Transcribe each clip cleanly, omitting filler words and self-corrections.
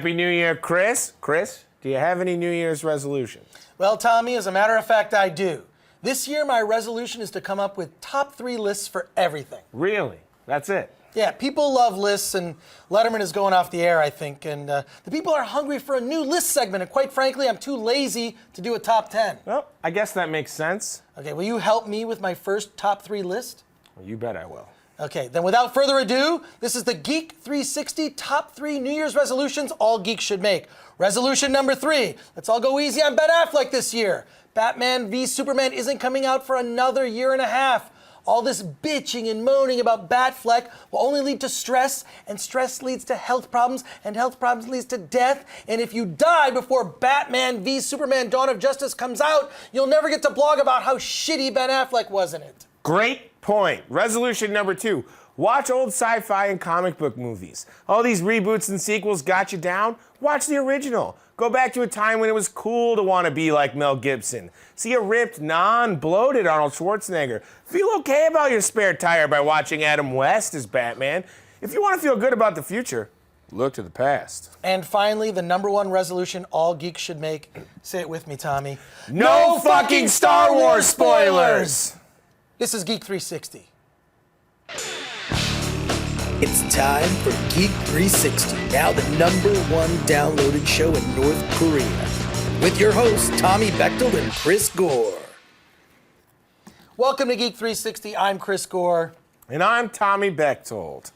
Happy New Year, Chris. Chris, do you have any New Year's resolutions? Well, Tommy, as a matter of fact, I do. This year, my resolution is to come up with top 3 lists for everything. Really? That's it? Yeah, people love lists, and Letterman is going off the air, I think. And the people are hungry for a new list segment, and quite frankly, I'm too lazy to do a top 10. Well, I guess that makes sense. Okay, will you help me with my first top 3 list? Well, you bet I will. Okay, then without further ado, this is the Geek 360 Top 3 New Year's Resolutions all geeks should make. Resolution number 3, let's all go easy on Ben Affleck this year. Batman v Superman isn't coming out for another year and a half. All this bitching and moaning about Batfleck will only lead to stress, and stress leads to health problems, and health problems leads to death. And if you die before Batman v Superman Dawn of Justice comes out, you'll never get to blog about how shitty Ben Affleck was in it. Great point. Resolution number 2. Watch old sci-fi and comic book movies. All these reboots and sequels got you down? Watch the original. Go back to a time when it was cool to want to be like Mel Gibson. See a ripped, non-bloated Arnold Schwarzenegger. Feel okay about your spare tire by watching Adam West as Batman. If you want to feel good about the future, look to the past. And finally, the number 1 resolution all geeks should make. Say it with me, Tommy. No fucking Star Wars spoilers! This is Geek 360. It's time for Geek 360, now the number 1 downloaded show in North Korea. With your hosts, Tommy Bechtold and Chris Gore. Welcome to Geek 360. I'm Chris Gore. And I'm Tommy Bechtold.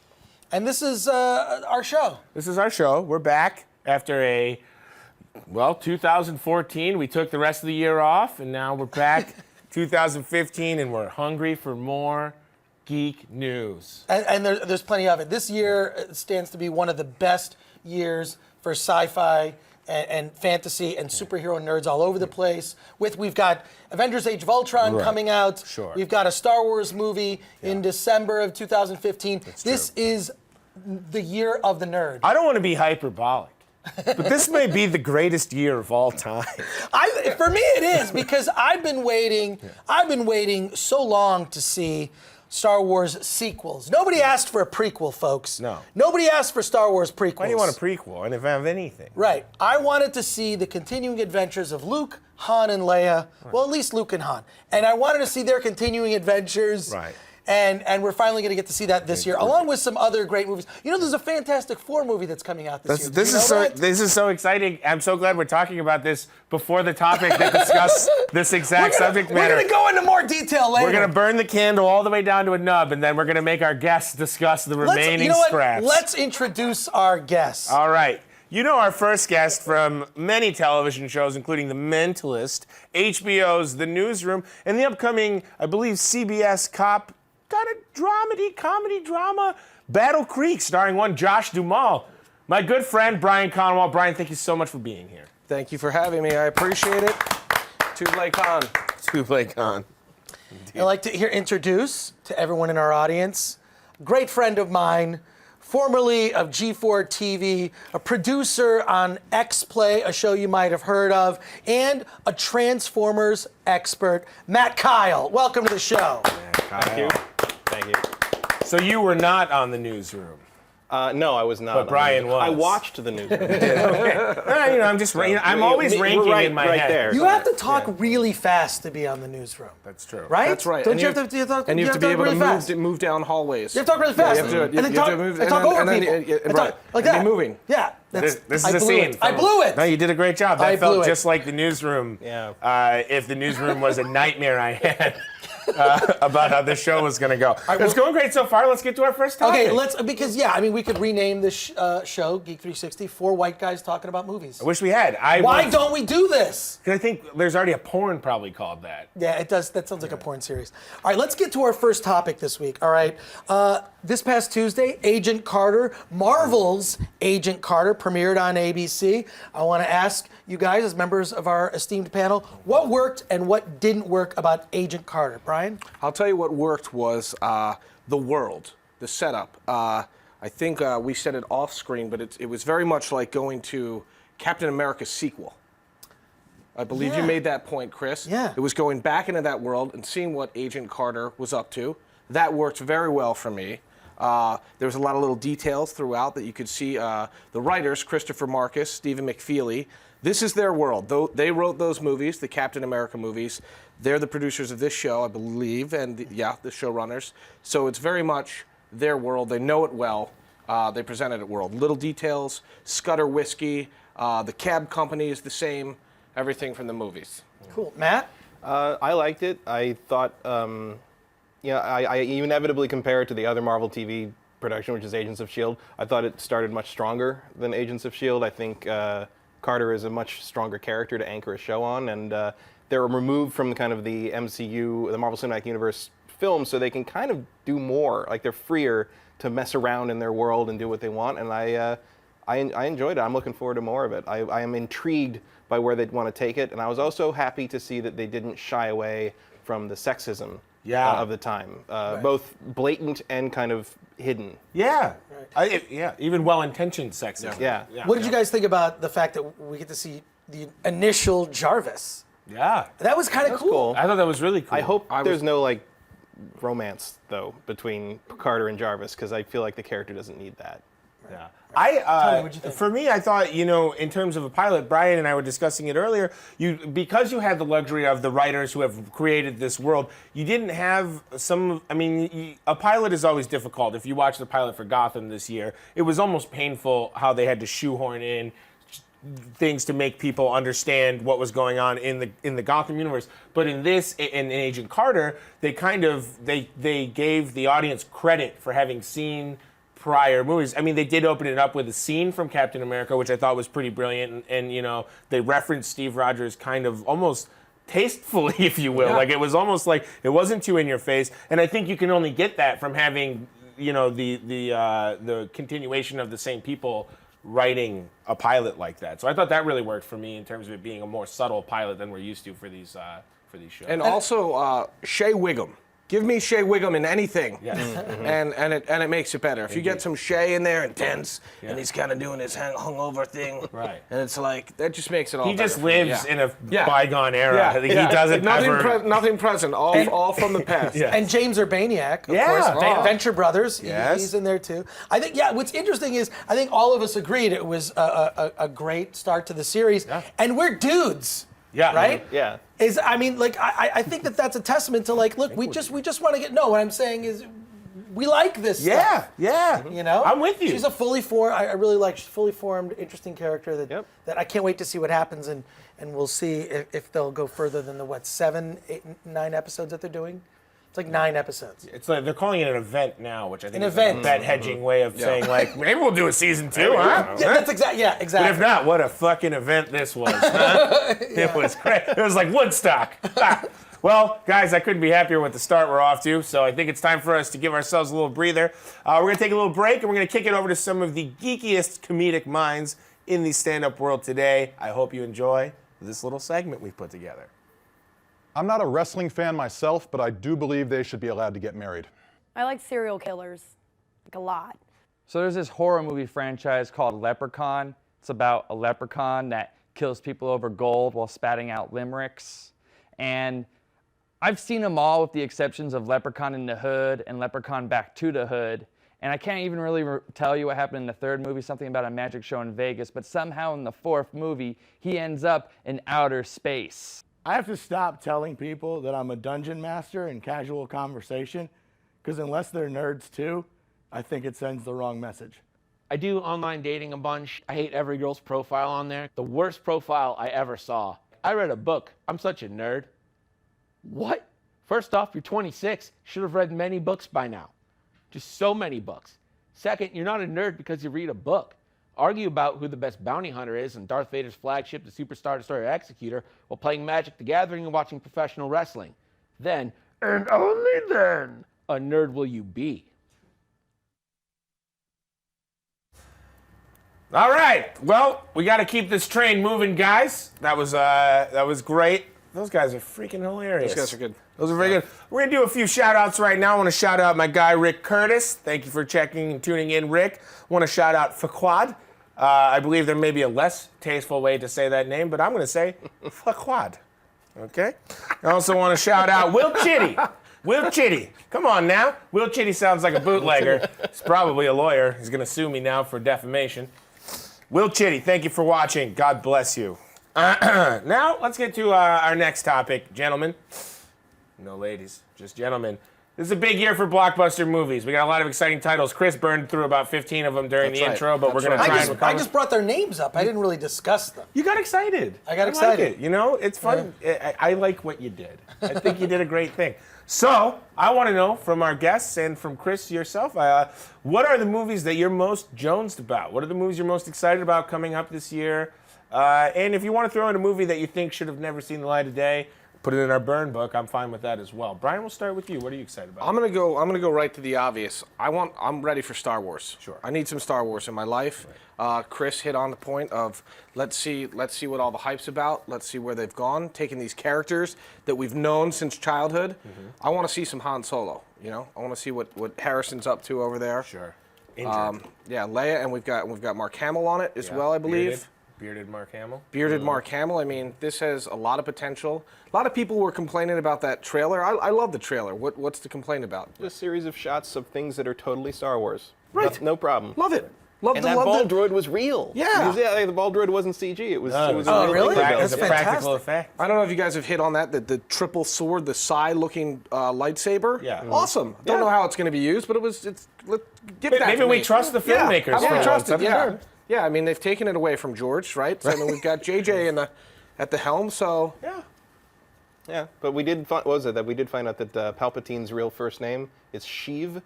And this is our show. This is our show. We're back after 2014. We took the rest of the year off, and now we're back 2015, and we're hungry for more geek news. And there's plenty of it. This year stands to be one of the best years for sci-fi and fantasy and superhero nerds all over the place. We've got Avengers Age of Ultron coming out. Sure. We've got a Star Wars movie in December of 2015. This is the year of the nerd. I don't want to be hyperbolic, but this may be the greatest year of all time. For me, it is, because I've been waiting so long to see Star Wars sequels. Nobody asked for a prequel, folks. No. Nobody asked for Star Wars prequels. Why do you want a prequel, and if I have anything? Right. I wanted to see the continuing adventures of Luke, Han, and Leia. Well, at least Luke and Han. And I wanted to see their continuing adventures. Right. And we're finally going to get to see that this year, along with some other great movies. You know, there's a Fantastic Four movie that's coming out this year. This is so exciting. I'm so glad we're talking about this before the topic that discuss this exact subject matter. We're going to go into more detail later. We're going to burn the candle all the way down to a nub, and then we're going to make our guests discuss the remaining scraps. Let's introduce our guests. All right. You know our first guest from many television shows, including The Mentalist, HBO's The Newsroom, and the upcoming, I believe, CBS cop kind of comedy drama, Battle Creek, starring one Josh Duhamel. My good friend, Brian Conwell. Brian, thank you so much for being here. Thank you for having me. I appreciate it. Tublé Khan. Tublé Khan. I'd like to introduce to everyone in our audience, a great friend of mine, formerly of G4 TV, a producer on X-Play, a show you might have heard of, and a Transformers expert, Matt Kyle. Welcome to the show. Thank you. Thank you. So you were not on The Newsroom. No, I was not. But Brian was. I watched The Newsroom. Okay. I'm always ranking in my head. there. You have to talk really fast to be on The Newsroom. That's true. Right? That's right. Don't And you you have to talk? And you have to be able to move down hallways. You have to talk really fast. Yeah, you have to, and then talk over people. And talk like that. And be moving. Yeah. This is I a blew scene. it. I blew it. No, you did a great job. I That felt blew it. just like The Newsroom. Yeah. If The Newsroom was a nightmare I had about how this show was going to go. It's going great so far. Let's get to our first topic. Okay, we could rename this show, Geek 360, 4 white guys talking about movies. I wish we had. Why don't we do this? Because I think there's already a porn probably called that. Yeah, it does. That sounds like a porn series. All right, let's get to our first topic this week. All right. This past Tuesday, Agent Carter, Marvel's Agent Carter, premiered on ABC. I want to ask you guys, as members of our esteemed panel, what worked and what didn't work about Agent Carter. Brian? I'll tell you what worked was the world, the setup. I think we said it off screen, but it was very much like going to Captain America's sequel. I believe you made that point, Chris. Yeah. It was going back into that world and seeing what Agent Carter was up to. That worked very well for me. There's a lot of little details throughout that you could see. The writers, Christopher Marcus, Stephen McFeely, this is their world. They wrote those movies, the Captain America movies. They're the producers of this show, I believe, and the showrunners. So it's very much their world. They know it well. They presented it well. Little details, Scudder Whiskey, the cab company is the same, everything from the movies. Cool. Matt? I liked it. I thought, I inevitably compare it to the other Marvel TV production, which is Agents of S.H.I.E.L.D. I thought it started much stronger than Agents of S.H.I.E.L.D. I think Carter is a much stronger character to anchor a show on, and they're removed from kind of the MCU, the Marvel Cinematic Universe films, so they can kind of do more. Like, they're freer to mess around in their world and do what they want, and I enjoyed it. I'm looking forward to more of it. I am intrigued by where they'd want to take it, and I was also happy to see that they didn't shy away from the sexism of the time, both blatant and kind of hidden. Yeah. Even well-intentioned sexism. Yeah. What did you guys think about the fact that we get to see the initial Jarvis? Yeah. That was kind of cool. I thought that was really cool. I hope there's no romance though between Carter and Jarvis, because I feel like the character doesn't need that. Yeah. what'd you think? For me, I thought, in terms of a pilot, Brian and I were discussing it earlier, because you had the luxury of the writers who have created this world, you didn't have a pilot is always difficult. If you watch the pilot for Gotham this year, it was almost painful how they had to shoehorn in things to make people understand what was going on in the Gotham universe. But in this, in Agent Carter, they gave the audience credit for having seen prior movies. I mean, they did open it up with a scene from Captain America, which I thought was pretty brilliant, and they referenced Steve Rogers kind of almost tastefully, if you will. Like, it was almost like it wasn't too in your face, and I think you can only get that from having the continuation of the same people writing a pilot like that. So I thought that really worked for me in terms of it being a more subtle pilot than we're used to for these shows. And also Shea Wiggum. Give me Shea Wiggum in anything, Yes. and it makes it better. If you get some Shea in there and tense, and he's kind of doing his hungover thing, Right. and it's like that just makes it all. He better just for me. lives in a bygone era. Yeah. He doesn't nothing present. All from the past. Yeah. And James Urbaniak, of Yeah. course, Venture Brothers, Yes. he's in there too. I think, what's interesting is I think all of us agreed it was a great start to the series, and we're dudes. Yeah. Right? Yeah. I think that's a testament to look, we just want to get, no, what I'm saying is we like this stuff. Yeah. I'm with you. She's a fully formed, I really like, she's a fully formed, interesting character that I can't wait to see what happens, and we'll see if they'll go further than the, 7, 8, 9 episodes that they're doing? It's like 9 episodes. It's like they're calling it an event now, which I think An is event. a bet hedging way of saying, maybe we'll do a season 2, huh? Yeah, that's exactly. But if not, what a fucking event this was, huh? It was great. It was like Woodstock. Well, guys, I couldn't be happier with the start we're off to, so I think it's time for us to give ourselves a little breather. We're going to take a little break, and we're going to kick it over to some of the geekiest comedic minds in the stand-up world today. I hope you enjoy this little segment we've put together. I'm not a wrestling fan myself, but I do believe they should be allowed to get married. I like serial killers, a lot. So there's this horror movie franchise called Leprechaun. It's about a leprechaun that kills people over gold while spatting out limericks. And I've seen them all with the exceptions of Leprechaun in the Hood and Leprechaun Back to the Hood. And I can't even really tell you what happened in the third movie, something about a magic show in Vegas, but somehow in the fourth movie, he ends up in outer space. I have to stop telling people that I'm a dungeon master in casual conversation, because unless they're nerds too, I think it sends the wrong message. I do online dating a bunch. I hate every girl's profile on there. The worst profile I ever saw. I read a book. I'm such a nerd. What? First off, you're 26. Should have read many books by now. Just so many books. Second, you're not a nerd because you read a book. Argue about who the best bounty hunter is and Darth Vader's flagship, the Superstar Destroyer Executor, while playing Magic the Gathering and watching professional wrestling. Then, and only then, a nerd will you be. All right. Well, we got to keep this train moving, guys. That was great. Those guys are freaking hilarious. Those guys are good. Those are very good. We're going to do a few shout-outs right now. I want to shout out my guy, Rick Curtis. Thank you for checking and tuning in, Rick. I want to shout out Faquad. I believe there may be a less tasteful way to say that name, but I'm going to say Faquad. Okay? I also want to shout out Will Chitty. Will Chitty. Come on now. Will Chitty sounds like a bootlegger. He's probably a lawyer. He's going to sue me now for defamation. Will Chitty, thank you for watching. God bless you. Now, let's get to our next topic, gentlemen. No ladies, just gentlemen. This is a big year for blockbuster movies. We got a lot of exciting titles. Chris burned through about 15 of them during the intro, but we're going to try and recover. I just brought their names up. I didn't really discuss them. You got excited. I got excited. Like it. You know, it's fun. I like what you did. I think you did a great thing. So, I want to know from our guests and from Chris yourself, what are the movies that you're most jonesed about? What are the movies you're most excited about coming up this year? And if you want to throw in a movie that you think should have never seen the light of day, put it in our burn book. I'm fine with that as well. Brian, we'll start with you. What are you excited about? I'm gonna go right to the obvious. I'm ready for Star Wars. Sure. I need some Star Wars in my life. Right. Chris hit on the point of let's see what all the hype's about. Let's see where they've gone, taking these characters that we've known since childhood. Mm-hmm. I want to see some Han Solo. You know, I want to see what Harrison's up to over there. Sure. Yeah, Leia, and we've got Mark Hamill on it as well, I believe. Bearded Mark Hamill. Bearded Mark Hamill. I mean, this has a lot of potential. A lot of people were complaining about that trailer. I love the trailer. What's to complain about? A series of shots of things that are totally Star Wars. Right. No problem. Love it. And that ball droid was real. Yeah. The ball droid wasn't CG. It was Oh, a real really? thing. It was a practical effect. I don't know if you guys have hit on that, the triple sword, the Sai-looking lightsaber. Yeah. Awesome. Don't know how it's going to be used, but Maybe we trust the filmmakers. Yeah. for We trust once. it. Yeah. Yeah, I mean, they've taken it away from George, right? So I mean, we've got JJ at the helm, so... Yeah, but we did find, we did find out that Palpatine's real first name is Sheev.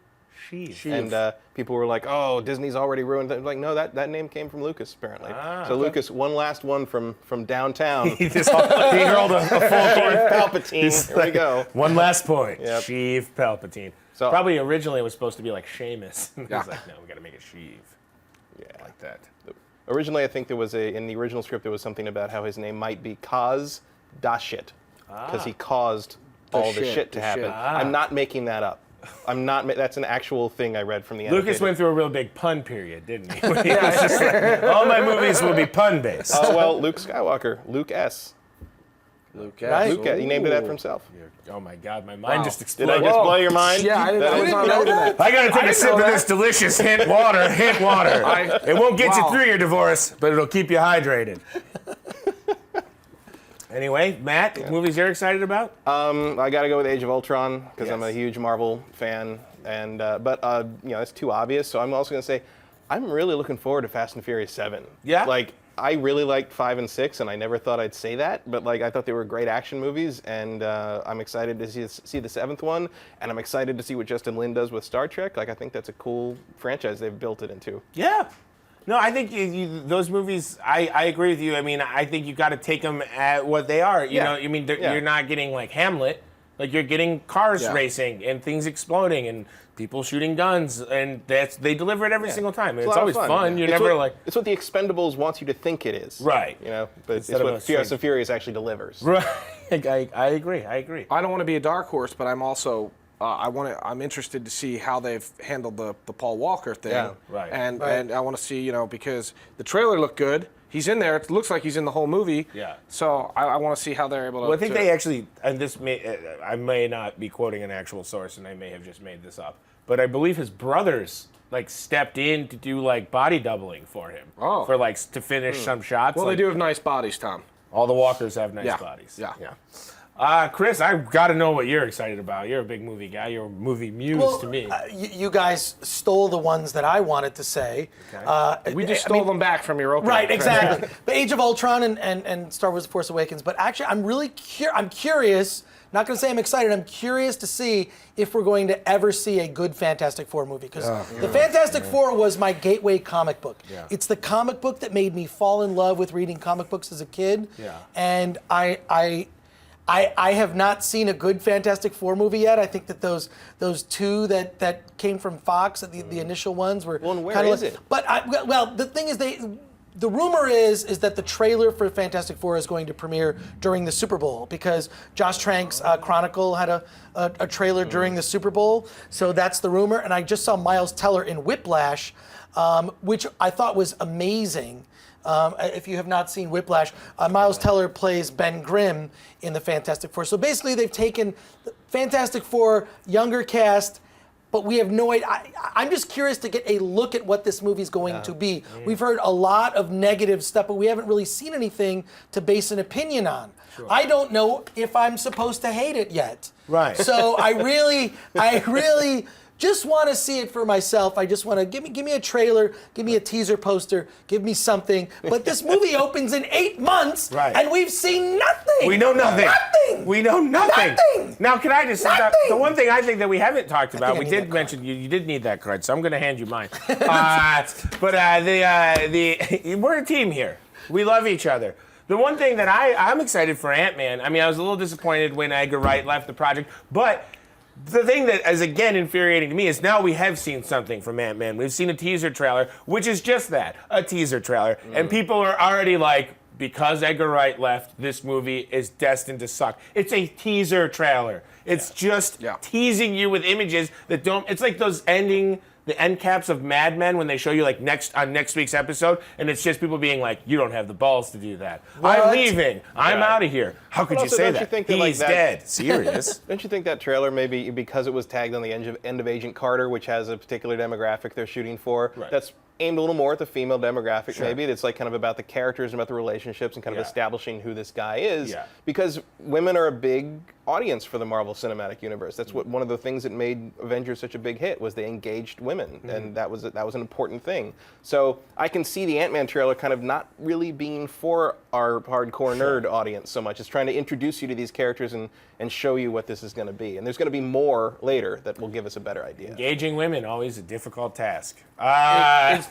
Sheev. And people were like, "Oh, Disney's already ruined it." Like, no, that name came from Lucas apparently. So Lucas, one last one from downtown. he hurled a full court. Palpatine. Here we go. One last point. Yep. Sheev Palpatine. So probably originally it was supposed to be like Seamus. He was like, no, we got to make it Sheev. Yeah, like that. Originally, I think there was in the original script there was something about how his name might be Kaz Dashit because he caused all the shit to happen. I'm not making that up. That's an actual thing I read from the annotated. Lucas went through a real big pun period, didn't he? He was just like, all my movies will be pun-based. Well, Luke Skywalker, Luke S. Luke S. He named it after himself. Oh my God, my mind just exploded. Did I just blow your mind? Yeah, I didn't know that. I gotta take a sip of this delicious hint water. It won't get you through your divorce, but it'll keep you hydrated. Anyway, Matt, movies you're excited about? I got to go with Age of Ultron because I'm a Yes. huge Marvel fan, and but it's too obvious. So I'm also going to say I'm really looking forward to Fast and Furious 7. Yeah? Like I really liked 5 and 6, and I never thought I'd say that, but like I thought they were great action movies, and I'm excited to see the 7th one, and I'm excited to see what Justin Lin does with Star Trek. Like I think that's a cool franchise they've built it into. Yeah. No, I think those movies, I agree with you. I mean, I think you got to take them at what they are. You know, I mean, you're not getting like Hamlet. Like you're getting cars racing and things exploding and people shooting guns, and they deliver it every single time. And it's always fun. You're never like... It's what the Expendables wants you to think it is. Right. You know, but it's what Fast and Furious actually delivers. Right. I agree. I don't want to be a dark horse, but I'm also... I'm interested to see how they've handled the Paul Walker thing. Yeah, right. And I want to see, because the trailer looked good. He's in there. It looks like he's in the whole movie. Yeah. So I want to see how they're able to. Well, I think they actually, and I may not be quoting an actual source, and I may have just made this up, but I believe his brothers stepped in to do body doubling for him. Oh. For to finish some shots. Well, they do have nice bodies, Tom. All the Walkers have nice bodies. Yeah. Chris, I've got to know what you're excited about. You're a big movie guy. You're a movie muse to me. You guys stole the ones that I wanted to say. Okay. We just stole them back from your opening. Right, exactly. But Age of Ultron and Star Wars: The Force Awakens. But actually, I'm really I'm curious. Not going to say I'm excited. I'm curious to see if we're going to ever see a good Fantastic Four movie. Because the Fantastic Four was my gateway comic book. Yeah. It's the comic book that made me fall in love with reading comic books as a kid. Yeah. And I have not seen a good Fantastic Four movie yet. I think that those two that came from Fox, the initial ones, were Well, and where kinda is it? But the thing is, the rumor is that the trailer for Fantastic Four is going to premiere during the Super Bowl because Josh Trank's Chronicle had a trailer during the Super Bowl. So that's the rumor. And I just saw Miles Teller in Whiplash, which I thought was amazing. If you have not seen Whiplash, Miles Teller plays Ben Grimm in the Fantastic Four. So basically, they've taken Fantastic Four, younger cast, but we have no idea. I'm just curious to get a look at what this movie's going to be. We've heard a lot of negative stuff, but we haven't really seen anything to base an opinion on. I don't know if I'm supposed to hate it yet. Right. So I really just want to see it for myself. I just want to give me a trailer, give me a teaser poster, give me something. But this movie opens in 8 months, Right. and we've seen nothing. We know nothing. Nothing. We know nothing. Nothing. Now, can I just say that Nothing. the one thing I think that we haven't talked about, I we need did that mention you did need that card, so I'm going to hand you mine. But we're a team here. We love each other. The one thing that I'm excited for Ant-Man. I mean, I was a little disappointed when Edgar Wright left the project, but the thing that is, again, infuriating to me is now we have seen something from Ant-Man. We've seen a teaser trailer, which is just that, a teaser trailer. And people are already like, because Edgar Wright left, this movie is destined to suck. It's a teaser trailer. It's just teasing you with images that don't, it's like those the end caps of Mad Men when they show you like on next week's episode, and it's just people being like, you don't have the balls to do that. What? I'm leaving. I'm out of here. How could you also, say don't that? you think that, like, He's that- dead. Serious. Don't you think that trailer, maybe because it was tagged on the end of Agent Carter, which has a particular demographic they're shooting for, that's aimed a little more at the female demographic, maybe. That's like kind of about the characters and about the relationships and kind of establishing who this guy is. Yeah. Because women are a big audience for the Marvel Cinematic Universe. That's what one of the things that made Avengers such a big hit was they engaged women, and that was an important thing. So I can see the Ant-Man trailer kind of not really being for our hardcore nerd audience so much. It's trying to introduce you to these characters and show you what this is going to be. And there's going to be more later that will give us a better idea. Engaging women, always a difficult task.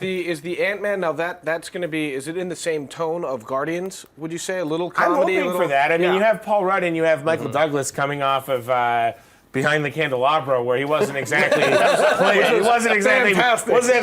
Is the Ant-Man now that's going to be? Is it in the same tone of Guardians? Would you say a little I'm comedy? hoping a little, for that. I mean, yeah. you have Paul Rudd and you have Michael Douglas coming off of Behind the Candelabra, where he wasn't exactly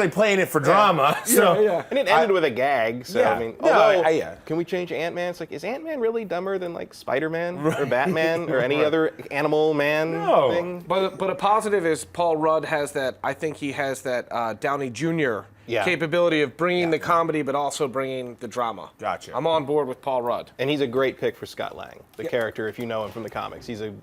playing it for drama. So And it ended with a gag. So I mean, No, although, can we change Ant-Man? It's like, is Ant-Man really dumber than like Spider-Man or Batman or any other animal man thing? But a positive is Paul Rudd has that. I think he has that Downey Jr. Capability of bringing the comedy, but also bringing the drama. Gotcha. I'm on board with Paul Rudd. And he's a great pick for Scott Lang, the character. If you know him from the comics, he's a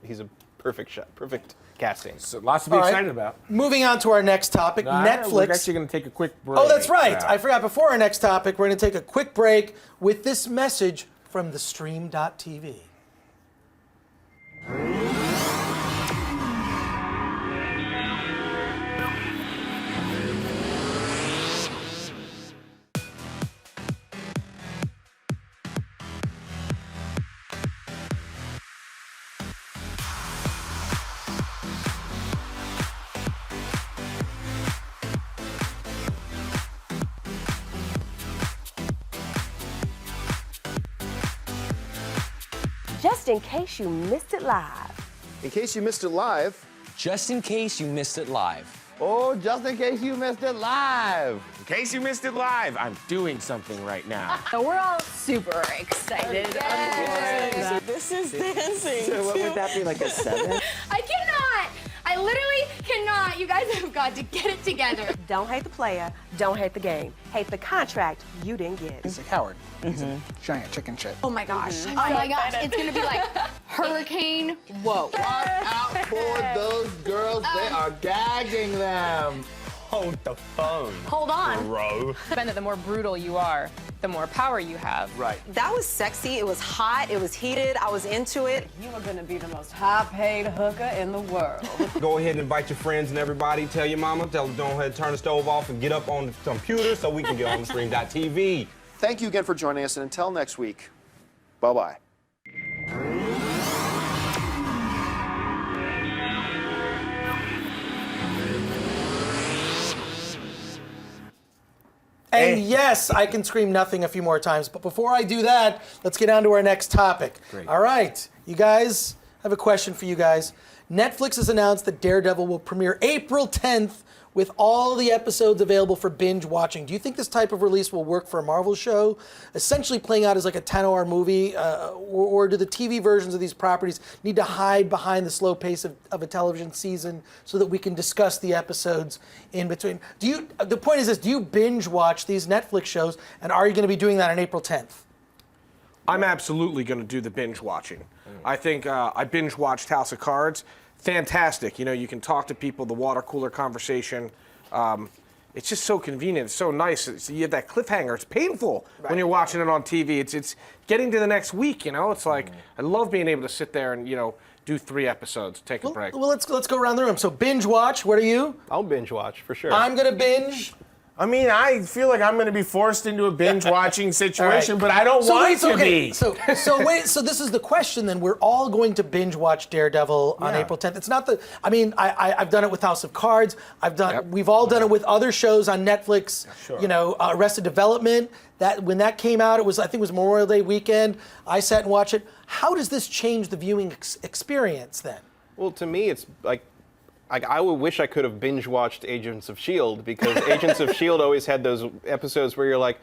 perfect shot, perfect casting. So lots to be excited about. Moving on to our next topic, We're Netflix. actually going to take a quick break. Oh, that's right. Yeah. I forgot. Before our next topic, we're going to take a quick break with this message from the Stream.tv. Just in case you missed it live. In case you missed it live. Just in case you missed it live. Oh, just in case you missed it live. In case you missed it live, I'm doing something right now. So we're all super excited. This is dancing. So what would that be, like a 7? I cannot. I literally cannot. You guys have got to get it together. Don't hate the player, don't hate the game. Hate the contract you didn't get. He's a coward. He's a giant chicken shit. Oh my gosh. Oh my gosh. It's going to be like Hurricane Whoa. Watch out for those girls. They are gagging them. Hold the phone. Hold on. Bro. The more brutal you are, the more power you have. Right. That was sexy, it was hot, it was heated, I was into it. You are gonna be the most high-paid hooker in the world. Go ahead and invite your friends and everybody. Tell your mama. Tell them don't ahead, turn the stove off and get up on the computer so we can get on the stream.tv. Thank you again for joining us, and until next week, bye-bye. And yes, I can scream nothing a few more times. But before I do that, let's get on to our next topic. Great. All right, you guys, I have a question for you guys. Netflix has announced that Daredevil will premiere April 10th with all the episodes available for binge watching. Do you think this type of release will work for a Marvel show, essentially playing out as like a 10-hour movie, or do the TV versions of these properties need to hide behind the slow pace of a television season so that we can discuss the episodes in between? The point is this, do you binge watch these Netflix shows, and are you going to be doing that on April 10th? I'm absolutely going to do the binge watching. I think I binge watched House of Cards. fantastic. You know, you can talk to people, the water cooler conversation. It's just so convenient. It's so nice. You have that cliffhanger. It's painful when you're watching it on TV. It's getting to the next week, you know? It's like, I love being able to sit there and, you know, do 3 episodes, take a break. Well, let's go around the room. So binge watch, what are you? I'll binge watch, for sure. I'm going to binge. I mean, I feel like I'm going to be forced into a binge-watching situation, but I don't want to be. So this is the question then. We're all going to binge-watch Daredevil on April 10th. It's not the, I mean, I've done it with House of Cards. We've all done it with other shows on Netflix, you know, Arrested Development. When that came out, I think it was Memorial Day weekend. I sat and watched it. How does this change the viewing experience then? Well, to me, it's like I would wish I could have binge-watched Agents of S.H.I.E.L.D. because Agents of S.H.I.E.L.D. always had those episodes where you're like,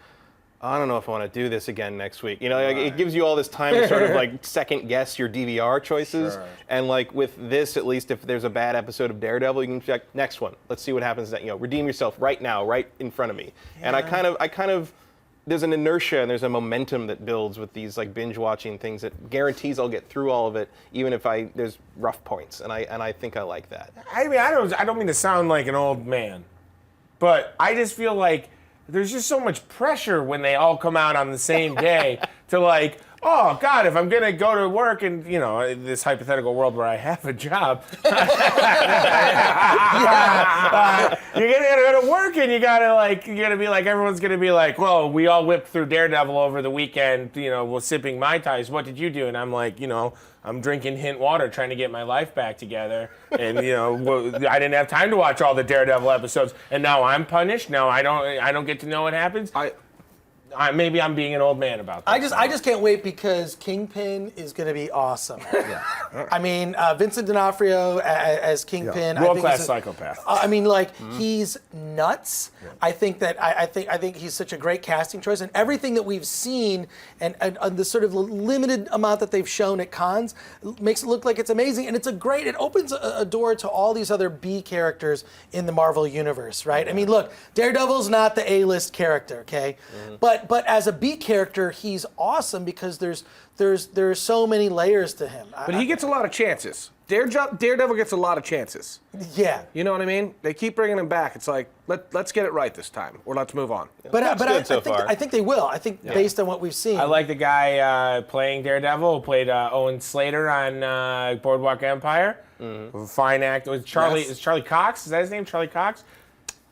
I don't know if I want to do this again next week. You know, like, it gives you all this time to sort of like second-guess your DVR choices. Sure. And like with this, at least if there's a bad episode of Daredevil, you can check next one. Let's see what happens. You know, redeem yourself right now, right in front of me. Yeah. And I kind of, there's an inertia and there's a momentum that builds with these like binge-watching things that guarantees I'll get through all of it, even if there's rough points. And I think I like that. I mean, I don't mean to sound like an old man, but I just feel like there's just so much pressure when they all come out on the same day to like, oh God, if I'm gonna go to work and, you know, this hypothetical world where I have a job, you're gonna go to work and you're gonna be like, everyone's gonna be like, well, we all whipped through Daredevil over the weekend, you know, we're sipping Mai Tais. What did you do? And I'm like, you know, I'm drinking hint water, trying to get my life back together. And, you know, I didn't have time to watch all the Daredevil episodes. And now I'm punished. Now I don't get to know what happens. Maybe I'm being an old man about that. I just can't wait because Kingpin is going to be awesome. I mean, Vincent D'Onofrio as Kingpin. World-class psychopath. I mean, like he's nuts. Yeah. I think he's such a great casting choice, and everything that we've seen and the sort of limited amount that they've shown at cons makes it look like it's amazing. And it opens a door to all these other B characters in the Marvel universe, right? Yeah. I mean, look, Daredevil's not the A-list character, okay, But as a B character, he's awesome because there's so many layers to him. But he gets a lot of chances. Daredevil gets a lot of chances. Yeah. You know what I mean? They keep bringing him back. It's like, let's get it right this time, or let's move on. But I think they will. I think based on what we've seen. I like the guy playing Daredevil who played Owen Slater on Boardwalk Empire. Mm-hmm. Fine actor. Is Charlie Cox? Is that his name? Charlie Cox?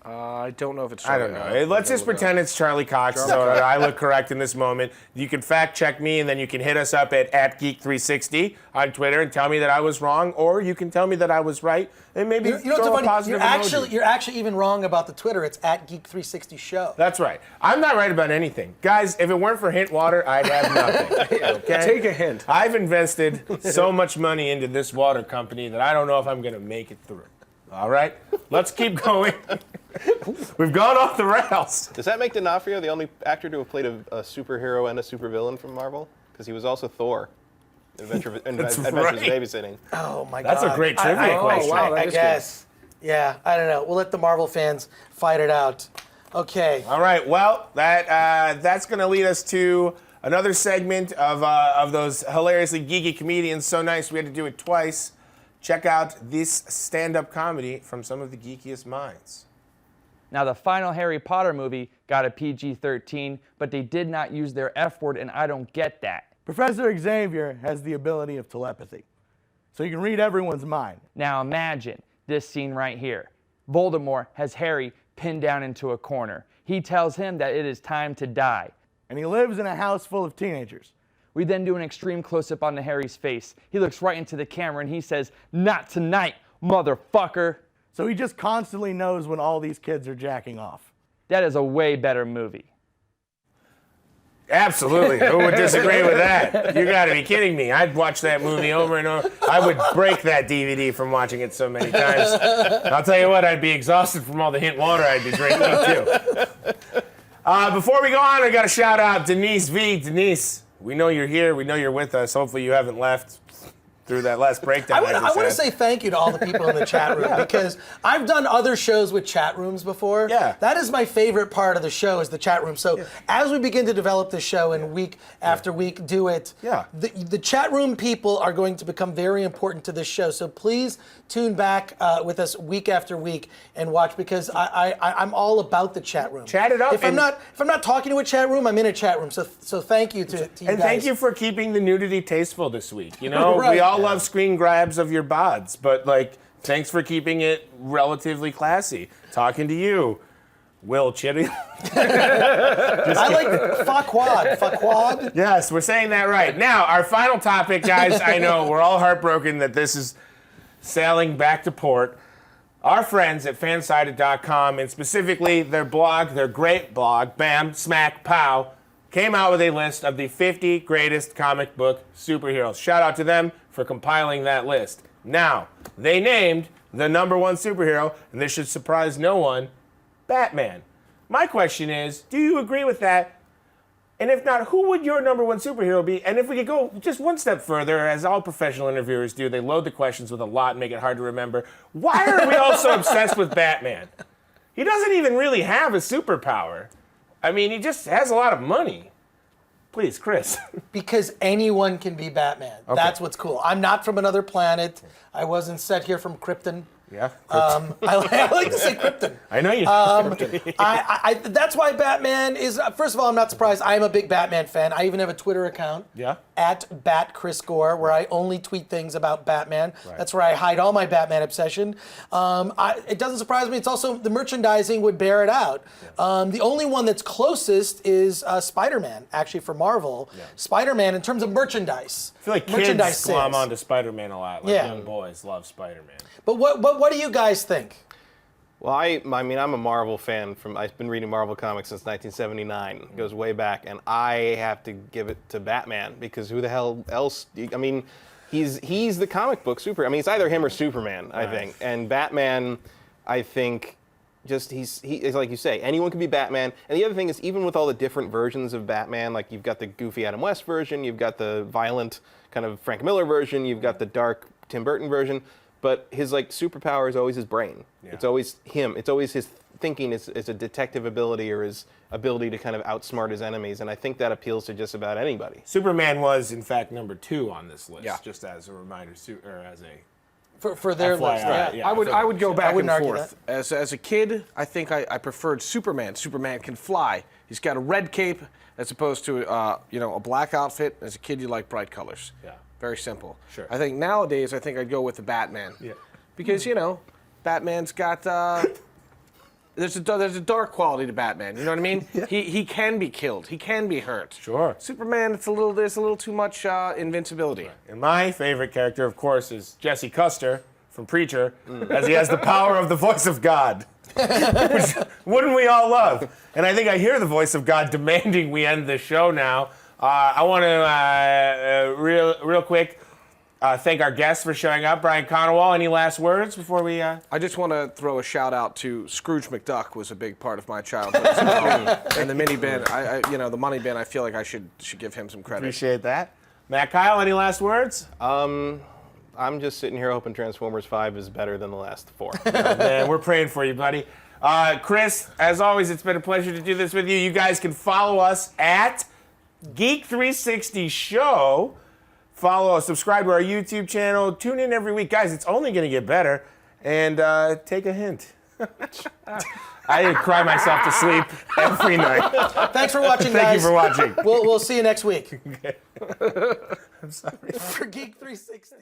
I don't know if it's Charlie. I don't know. Let's just pretend it's Charlie Cox so that I look correct in this moment. You can fact check me, and then you can hit us up at Geek360 on Twitter and tell me that I was wrong, or you can tell me that I was right, and maybe throw a positive emoji. You're actually even wrong about the Twitter. It's at Geek360 Show. That's right. I'm not right about anything. Guys, if it weren't for hint water, I'd have nothing. Okay? Take a hint. I've invested so much money into this water company that I don't know if I'm going to make it through. All right? Let's keep going. We've gone off the rails. Does that make D'Onofrio the only actor to have played a superhero and a supervillain from Marvel? Because he was also Thor in Adventures Babysitting. Oh my God. That's a great trivia question. Wow, I guess. Good. Yeah, I don't know. We'll let the Marvel fans fight it out. Okay. All right. Well, that's going to lead us to another segment of those hilariously geeky comedians. So nice we had to do it twice. Check out this stand-up comedy from some of the geekiest minds. Now, the final Harry Potter movie got a PG-13, but they did not use their F word, and I don't get that. Professor Xavier has the ability of telepathy, so you can read everyone's mind. Now imagine this scene right here. Voldemort has Harry pinned down into a corner. He tells him that it is time to die. And he lives in a house full of teenagers. We then do an extreme close-up onto Harry's face. He looks right into the camera and he says, "Not tonight, motherfucker." So he just constantly knows when all these kids are jacking off. That is a way better movie. Absolutely. Who would disagree with that? You got to be kidding me. I'd watch that movie over and over. I would break that DVD from watching it so many times. I'll tell you what, I'd be exhausted from all the hint water I'd be drinking too. Before we go on, I got to shout out Denise V. Denise, we know you're here. We know you're with us. Hopefully you haven't left. through that last breakdown. I want to say thank you to all the people in the chat room because I've done other shows with chat rooms before. Yeah. That is my favorite part of the show is the chat room. So as we begin to develop the show and week after week do it, the chat room people are going to become very important to this show. So please tune back with us week after week and watch because I'm all about the chat room. Chat it up. If I'm not talking to a chat room, I'm in a chat room. So thank you to you guys. And thank you for keeping the nudity tasteful this week. You know, Right. we all love screen grabs of your bods, but like, thanks for keeping it relatively classy. Talking to you, Will Chitty. I like Faquad. Yes, we're saying that right. Now, our final topic, guys. I know we're all heartbroken that this is sailing back to port. Our friends at fansided.com, and specifically their blog, their great blog, Bam, Smack, Pow, came out with a list of the 50 greatest comic book superheroes. Shout out to them for compiling that list. Now, they named the number one superhero, and this should surprise no one, Batman. My question is, do you agree with that? And if not, who would your number one superhero be? And if we could go just one step further, as all professional interviewers do, they load the questions with a lot and make it hard to remember. Why are we all so obsessed with Batman? He doesn't even really have a superpower. I mean, he just has a lot of money. Please, Chris. Because anyone can be Batman. Okay. That's what's cool. I'm not from another planet. I wasn't set here from Krypton. Yeah. I like to say Krypton. I know you. That's why Batman is. First of all, I'm not surprised. I am a big Batman fan. I even have a Twitter account. Yeah. At Bat Chris Gore, where I only tweet things about Batman. Right. That's where I hide all my Batman obsession. It doesn't surprise me. It's also the merchandising would bear it out. The only one that's closest is Spider-Man, actually for Marvel. Yeah. Spider-Man in terms of merchandise. I feel like kids glom onto Spider-Man a lot. Like young boys love Spider-Man. But what do you guys think? Well, I mean, I'm a Marvel fan. I've been reading Marvel comics since 1979. It goes way back, and I have to give it to Batman because who the hell else? I mean, he's the comic book super. I mean, it's either him or Superman, I think. And Batman, I think, just he's like you say, anyone can be Batman. And the other thing is, even with all the different versions of Batman, like you've got the goofy Adam West version, you've got the violent kind of Frank Miller version, you've got the dark Tim Burton version. But his like superpower is always his brain. Yeah. It's always him. It's always his thinking, is a detective ability or his ability to kind of outsmart his enemies. And I think that appeals to just about anybody. Superman was, in fact, number 2 on this list. Just as a reminder, or as a for their list. Yeah. I would go back and forth. As a kid, I think I preferred Superman. Superman can fly. He's got a red cape as opposed to a black outfit. As a kid, you like bright colors. Yeah. Very simple. Sure. I think nowadays, I'd go with the Batman. Yeah. Because, Batman's got, there's a dark quality to Batman. You know what I mean? Yeah. He can be killed. He can be hurt. Sure. Superman, there's a little too much invincibility. Right. And my favorite character, of course, is Jesse Custer from Preacher, as he has the power of the voice of God. Which wouldn't we all love? And I think I hear the voice of God demanding we end the show now. I want to, real quick, thank our guests for showing up. Brian Conowall, any last words before we... I just want to throw a shout out to Scrooge McDuck was a big part of my childhood. And the mini bin, the money bin, I feel like I should give him some credit. Appreciate that. Matt Kyle, any last words? I'm just sitting here hoping Transformers 5 is better than the last 4. Man, we're praying for you, buddy. Chris, as always, it's been a pleasure to do this with you. You guys can follow us at Geek 360 Show. Follow us, subscribe to our YouTube channel. Tune in every week. Guys, it's only going to get better. And take a hint. I cry myself to sleep every night. Thank for watching, guys. Thank you for watching. We'll see you next week. Okay. I'm sorry. For Geek 360.